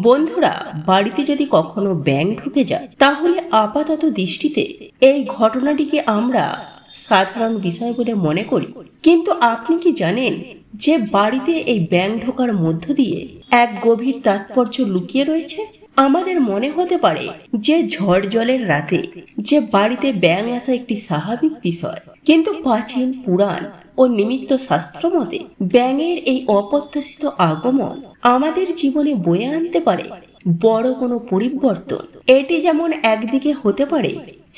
বন্ধুরা, বাড়িতে যদি কখনো ব্যাঙ ঢুকে যায় তাহলে আপাতত দৃষ্টিতে এই ঘটনাটিকে আমরা সাধারণ বিষয় বলে মনে করি। কিন্তু আপনি কি জানেন যে বাড়িতে এই ব্যাঙ ঢোকার মধ্য দিয়ে এক গভীর তাৎপর্য লুকিয়ে রয়েছে? আমাদের মনে হতে পারে যে ঝড় জলের রাতে যে বাড়িতে ব্যাঙ আসা একটি স্বাভাবিক বিষয়, কিন্তু প্রাচীন পুরাণ ও নিমিত্ত শাস্ত্র মতে ব্যাঙের এই অপ্রত্যাশিত আগমন আমাদের জীবনে বয়ে আনতে পারে বড় কোনো পরিবর্তন। এটি যেমন একদিকে হতে পারে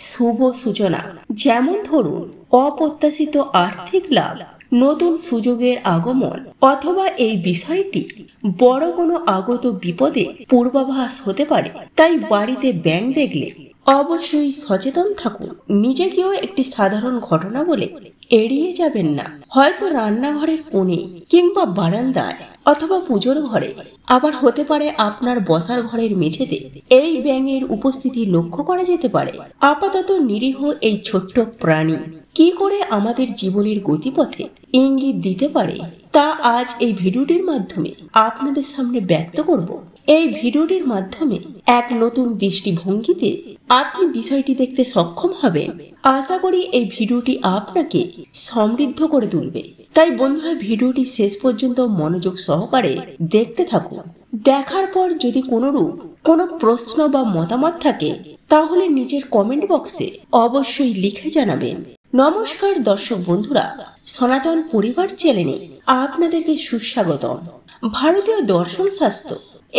শুভ সূচনা, যেমন ধরুন অপ্রত্যাশিত আর্থিক লাভ, নতুন সুযোগের আগমন, অথবা এই বিষয়টি বড় কোনো আগত বিপদে পূর্বাভাস হতে পারে। তাই বাড়িতে ব্যাঙ দেখলে অবশ্যই সচেতন থাকুন। নিজেকেও একটি সাধারণ ঘটনা বলে এড়িয়ে যাবেন না। হয়তো রান্নাঘরের কোণে কিংবা বারান্দায় অথবা পুজোর ঘরে, আবার হতে পারে আপনার বসার ঘরের মেঝেতে এই ব্যাঙের উপস্থিতি লক্ষ্য করা যেতে পারে। আপাতত নিরীহ এই ছোট্ট প্রাণী কি করে আমাদের জীবনের গতিপথে ইঙ্গিত দিতে পারে তা আজ এই ভিডিওটির মাধ্যমে আপনাদের সামনে ব্যক্ত করব। এই ভিডিওটির মাধ্যমে এক নতুন দৃষ্টিভঙ্গিতে আপনি বিষয়টি দেখতে সক্ষম হবেন। আশা করি এই ভিডিওটি আপনাকে সমৃদ্ধ করে তুলবে। তাই বন্ধুরা, ভিডিওটি শেষ পর্যন্ত মনোযোগ সহকারে দেখতে থাকুন। দেখার পর যদি কোনো প্রশ্ন বা মতামত থাকে তাহলে নিজের কমেন্ট বক্সে অবশ্যই লিখে জানাবেন। নমস্কার দর্শক বন্ধুরা, সনাতন পরিবার চ্যানেলে আপনাদেরকে সুস্বাগতম। ভারতীয় দর্শন শাস্ত্র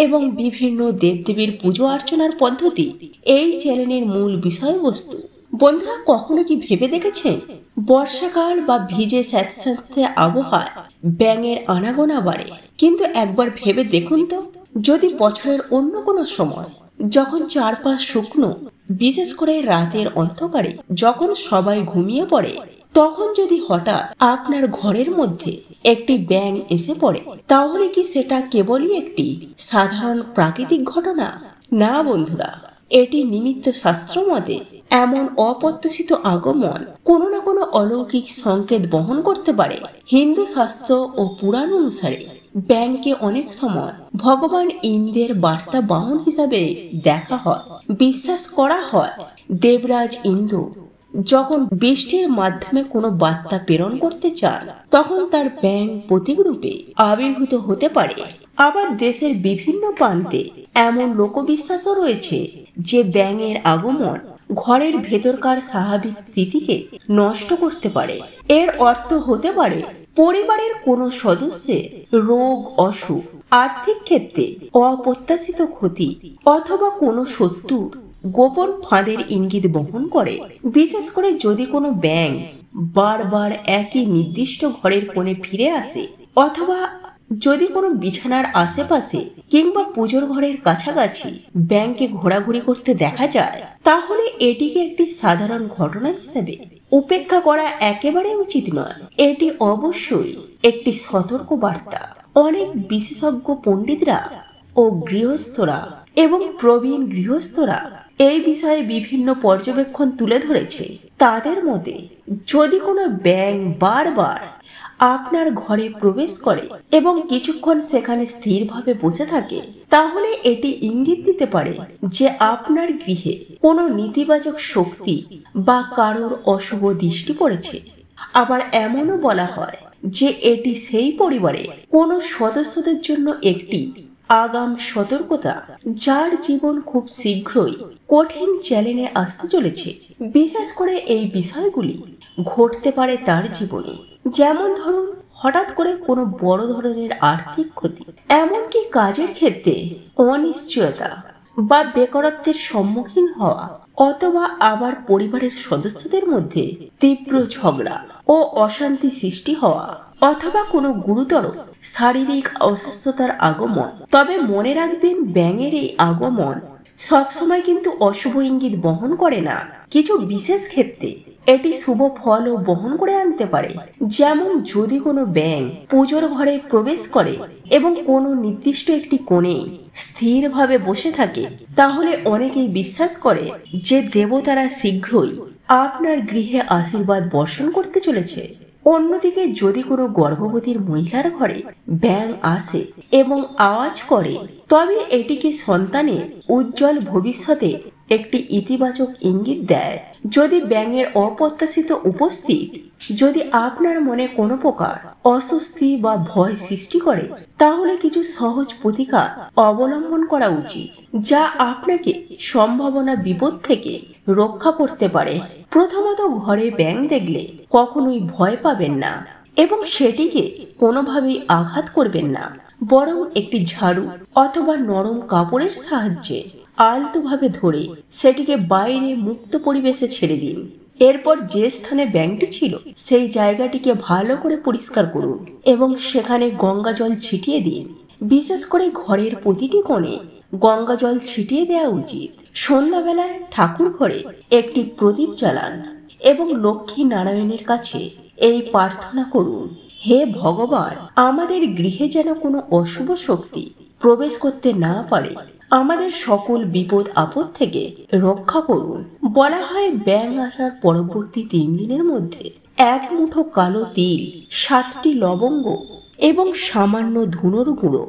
এবং বিভিন্ন দেবদেবীর পুজো অর্চনার পদ্ধতি এই চ্যানেলের মূল বিষয়বস্তু। বন্ধুরা, কখনো কি ভেবে দেখেছেন বর্ষাকাল বা ভিজে স্যাঁতস্যাঁতে আবহাওয়ায় ব্যাঙের আনাগোনা বাড়ে? কিন্তু একবার ভেবে দেখুন তো, যদি বছরের অন্য কোনো সময় যখন চারপাশ শুকনো, বিশেষ করে রাতের অন্ধকারে যখন সবাই ঘুমিয়ে পড়ে, তখন যদি হঠাৎ আপনার ঘরের মধ্যে একটি ব্যাঙ এসে পড়ে, তাহলে কি সেটা কেবলই একটি সাধারণ প্রাকৃতিক ঘটনা? না বন্ধুরা, এটি নিমিত্ত শাস্ত্র মতে এমন অপ্রত্যাশিত আগমন কোনো না কোনো অলৌকিক সংকেত বহন করতে পারে। হিন্দু শাস্ত্র ও পুরাণ অনুসারে ব্যাঙকে অনেক সময় ভগবান ইন্দ্রের বার্তা বাহন হিসাবে দেখা হয়। বিশ্বাস করা হয় দেবরাজ ইন্দ্র যখন বৃষ্টির মাধ্যমে কোনো বার্তা প্রেরণ করতে চান, তখন তার ব্যাঙ প্রতীক রূপে আবির্ভূত হতে পারে। আবার দেশের বিভিন্ন প্রান্তে এমন লোকবিশ্বাসও রয়েছে যে ব্যাঙের আগমন ঘরের ভেতরকার স্বাভাবিক স্থিতিকে নষ্ট করতে পারে। এর অর্থ হতে পারে পরিবারের কোনো সদস্যের রোগ, অসুখ, আর্থিক ক্ষেত্রে অপ্রত্যাশিত ক্ষতি, অথবা কোনো শত্রু গোপন ফাঁদের ইঙ্গিত বহন করে। বিশেষ করে যদি কোনো ব্যাঙ বারবার একই নির্দিষ্ট ঘরের কোণে ফিরে আসে, অথবা যদি কোনো বিছানার আশেপাশে কিংবা পুজোর ঘরের কাছাকাছি ব্যাঙকে ঘোরাঘুরি করতে দেখা যায়, তাহলে এটিকে একটি সাধারণ ঘটনা হিসেবে উপেক্ষা করা একেবারে উচিত নয়। এটি অবশ্যই একটি সতর্ক বার্তা। অনেক বিশেষজ্ঞ পণ্ডিতরা ও গৃহস্থরা এবং প্রবীণ গৃহস্থরা এই বিষয়ে বিভিন্ন পর্যবেক্ষণ তুলে ধরেছে। তাদের মতে, যদি কোনো ব্যাঙ বারবার আপনার ঘরে প্রবেশ করে এবং কিছুক্ষণ সেখানে স্থিরভাবে বসে থাকে, তাহলে এটি ইঙ্গিত দিতে পারে যে আপনার গৃহে কোনো নেতিবাচক শক্তি বা কারোর অশুভ দৃষ্টি পড়েছে। আবার এমনও বলা হয় যে এটি সেই পরিবারে কোনো সদস্যদের জন্য একটি আগাম সতর্কতা, যার জীবন খুব শীঘ্রই কঠিন চ্যালেঞ্জে আসতে চলেছে। বিশেষ করে এই বিষয়গুলি ঘটতে পারে তার জীবনে, যেমন ধরুন হঠাৎ করে কোনো বড় ধরনের আর্থিক ক্ষতি, এমনকি কাজের ক্ষেত্রে অনিশ্চয়তা বা বেকারত্বের সম্মুখীন হওয়া, অথবা আবার পরিবারের সদস্যদের মধ্যে তীব্র ঝগড়া ও অশান্তি সৃষ্টি হওয়া, অথবা কোনো গুরুতর শারীরিক অসুস্থতার আগমন। তবে মনে রাখবেন, ব্যাঙের এই আগমন সবসময় কিন্তু অশুভ ইঙ্গিত বহন করে না। কিছু বিশেষ ক্ষেত্রে এটি শুভ ফলও বহন করে আনতে পারে। যেমন যদি কোনো ব্যাঙ পুজোর ঘরে প্রবেশ করে এবং কোনো নির্দিষ্ট একটি কোণে স্থিরভাবে বসে থাকে, তাহলে অনেকেই বিশ্বাস করে যে দেবতারা শীঘ্রই আপনার গৃহে আশীর্বাদ বর্ষণ করতে চলেছে। অন্যদিকে যদি কোনো গর্ভবতীর মহিলার ঘরে ব্যাঙ আসে এবং আওয়াজ করে, তবে এটিকে সন্তানের উজ্জ্বল ভবিষ্যতে একটি ইতিবাচক ইঙ্গিত দেয়। যদি ব্যাঙের অপ্রত্যাশিত উপস্থিত যদি আপনার মনে কোনো প্রকার অস্বস্তি বা ভয় সৃষ্টি করে, তাহলে কিছু সহজ প্রতিকার অবলম্বন করা উচিত, যা আপনাকে সম্ভাবনা বিপদ থেকে রক্ষা করতে পারে। প্রথমত, ঘরে ব্যাঙ দেখলে কখনোই ভয় পাবেন না এবং সেটিকে কোনোভাবেই আঘাত করবেন না, বরং একটি ঝাড়ু অথবা নরম কাপড়ের সাহায্যে আলতোভাবে ধরে সেটিকে বাইরে মুক্ত পরিবেশে ছেড়ে দিন। এরপর যে স্থানে ব্যাঙটি ছিল সেই জায়গাটিকে ভালো করে পরিষ্কার করুন এবং সেখানে গঙ্গা জল ছিটিয়ে দিন। বিশেষ করে ঘরের প্রতিটি কোণে গঙ্গা জল ছিটিয়ে দেওয়া উচিত। সন্ধ্যাবেলায় ঠাকুর ঘরে একটি প্রদীপ জ্বালান এবং লক্ষ্মী নারায়ণের কাছে এই প্রার্থনা করুন, হে ভগবান, আমাদের গৃহে যেন কোনো অশুভ শক্তি প্রবেশ করতে না পারে, আমাদের সকল বিপদ আপদ থেকে রক্ষা করুন। বলা হয় ব্যাঙ আসার পরবর্তী 3 দিনের মধ্যে 1 মুঠো কালো তিল, 7টি লবঙ্গ এবং সামান্য ধুনোর গুঁড়ো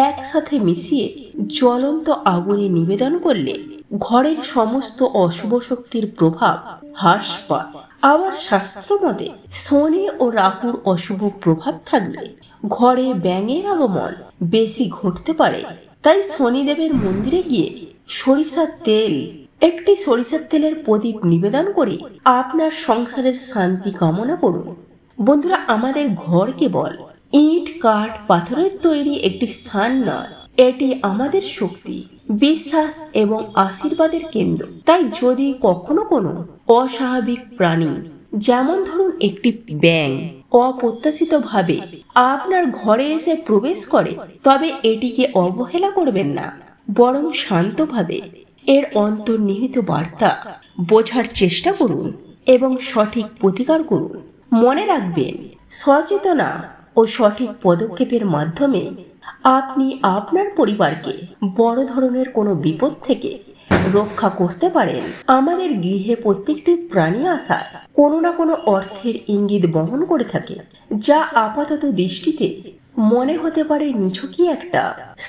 একসাথে মিশিয়ে জ্বলন্ত আগুনে নিবেদন করলে ঘরের সমস্ত অশুভ শক্তির প্রভাব হ্রাস পায়। আবার শাস্ত্র মতে শনি ও রাহুর অশুভ প্রভাব থাকলে ঘরে ব্যাঙের আগমন বেশি ঘটতে পারে। তাই শনিদেবের মন্দিরে গিয়ে একটি সরিষার তেলের প্রদীপ নিবেদন করে আপনার সংসারের শান্তি কামনা করুন। বন্ধুরা, আমাদের ঘর কেবল ইট, কাঠ, পাথরের তৈরি একটি স্থান নয়, এটি আমাদের শক্তি, বিশ্বাস এবং আশীর্বাদের কেন্দ্র। তাই যদি কখনো কোনো অস্বাভাবিক প্রাণী, যেমন ধরুন একটি ব্যাঙ, অপ্রত্যাশিতভাবে আপনার ঘরে এসে প্রবেশ করে, তবে এটিকে অবহেলা করবেন না, বরং শান্তভাবে এর অন্তর্নিহিত বার্তা বোঝার চেষ্টা করুন এবং সঠিক প্রতিকার করুন। মনে রাখবেন, সচেতনা ও সঠিক পদক্ষেপের মাধ্যমে আপনি আপনার পরিবারকে বড় ধরনের কোনো বিপদ থেকে রক্ষা করতে পারেন। আমাদের গৃহে প্রত্যেকটি প্রাণী আসার কোনো না কোনো অর্থের ইঙ্গিত বহন করে থাকে, যা আপাতত দৃষ্টিতে মনে হতে পারে নিছকই একটা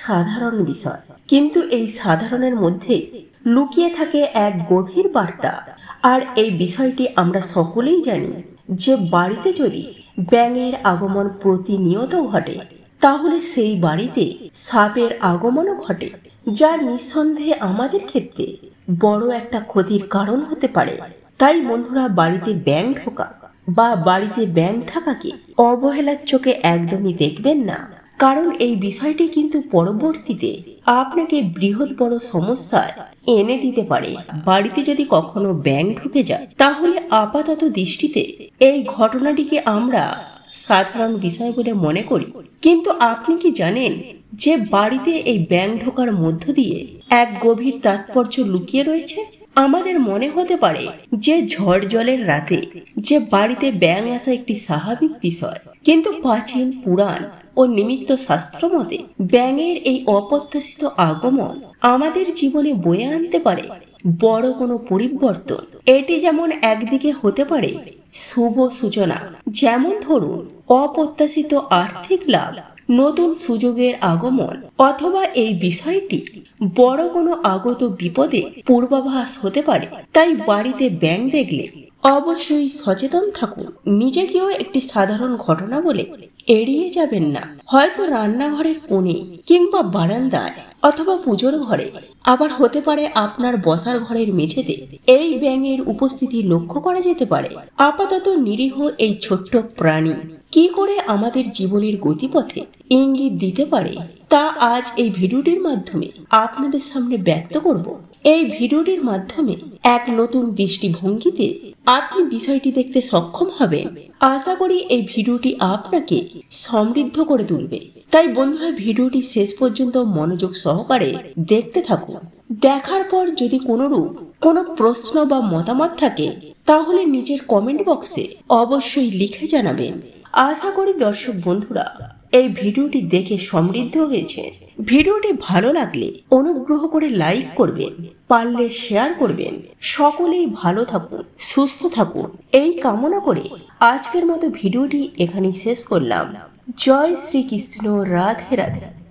সাধারণ বিষয়, কিন্তু এই সাধারণের মধ্যে লুকিয়ে থাকে এক গভীর বার্তা। আর এই বিষয়টি আমরা সকলেই জানি যে বাড়িতে যদি ব্যাঙের আগমন প্রতিনিয়ত ঘটে, তাহলে সেই বাড়িতে সাপের আগমনও ঘটে, যা নিঃসন্দেহে আমাদের ক্ষেত্রে বড় একটা ক্ষতির কারণ হতে পারে। তাই বন্ধুরা, বাড়িতে ব্যাঙ ঢোকা বা বাড়িতে ব্যাঙ থাকাকে অবহেলার চোখে একদমই দেখবেন না, কারণ এই বিষয়টি কিন্তু পরবর্তীতে আপনাকে বৃহৎ বড় সমস্যায় এনে দিতে পারে। বাড়িতে যদি কখনো ব্যাঙ ঢুকে যায়, তাহলে আপাতত দৃষ্টিতে এই ঘটনাটিকে আমরা সাধারণ বিষয় বলে মনে করি, কিন্তু আপনি কি জানেন যে বাড়িতে এই ব্যাঙ ঢোকার মধ্য দিয়ে এক গভীর তাৎপর্য লুকিয়ে রয়েছে? আমাদের মনে হতে পারে যে ঝড় জলের রাতে যে বাড়িতে ব্যাঙ আসা একটি স্বাভাবিক বিষয়, কিন্তু প্রাচীন পুরাণ ও নিমিত্ত শাস্ত্র মতে ব্যাঙের এই অপ্রত্যাশিত আগমন আমাদের জীবনে বয়ে আনতে পারে বড় কোনো পরিবর্তন। এটি যেমন একদিকে হতে পারে শুভ সূচনা, যেমন ধরুন অপ্রত্যাশিত আর্থিক লাভ, নতুন সুযোগের আগমন, অথবা এই বিষয়টি বড় কোনো আগত বিপদে পূর্বাভাস হতে পারে। তাই বাড়িতে ব্যাঙ দেখলে অবশ্যই সচেতন থাকুন। নিজেকেও একটি সাধারণ ঘটনা বলে এড়িয়ে যাবেন না। হয়তো রান্নাঘরের কোণে কিংবা বারান্দায় অথবা পুজোর ঘরে, আবার হতে পারে আপনার বসার ঘরের মেঝেতে এই ব্যাঙের উপস্থিতি লক্ষ্য করা যেতে পারে। আপাতত নিরীহ এই ছোট্ট প্রাণী কি করে আমাদের জীবনের গতিপথে ইঙ্গিত দিতে পারে, তা আজ এই ভিডিওটির মাধ্যমে আপনাদের সামনে ব্যক্ত করব। এই ভিডিওটির মাধ্যমে এক নতুন দৃষ্টিভঙ্গিতে আপনি বিষয়টি দেখতে সক্ষম হবেন। আশা করি এই ভিডিওটি আপনাকে সমৃদ্ধ করে তুলবে। তাই বন্ধুরা, ভিডিওটি শেষ পর্যন্ত মনোযোগ সহকারে দেখতে থাকুন। দেখার পর যদি কোনো প্রশ্ন বা মতামত থাকে, তাহলে নিচের কমেন্ট বক্সে অবশ্যই লিখে জানাবেন। আশা করি দর্শক বন্ধুরা এই ভিডিওটি দেখে সমৃদ্ধ হয়েছে। ভিডিওটি ভালো লাগলে অনুগ্রহ করে লাইক করবেন, পারলে শেয়ার করবেন। সকলেই ভালো থাকুন, সুস্থ থাকুন এই কামনা করে আজকের মতো ভিডিওটি এখানেই শেষ করলাম। জয় শ্রীকৃষ্ণ, রাধে রাধে।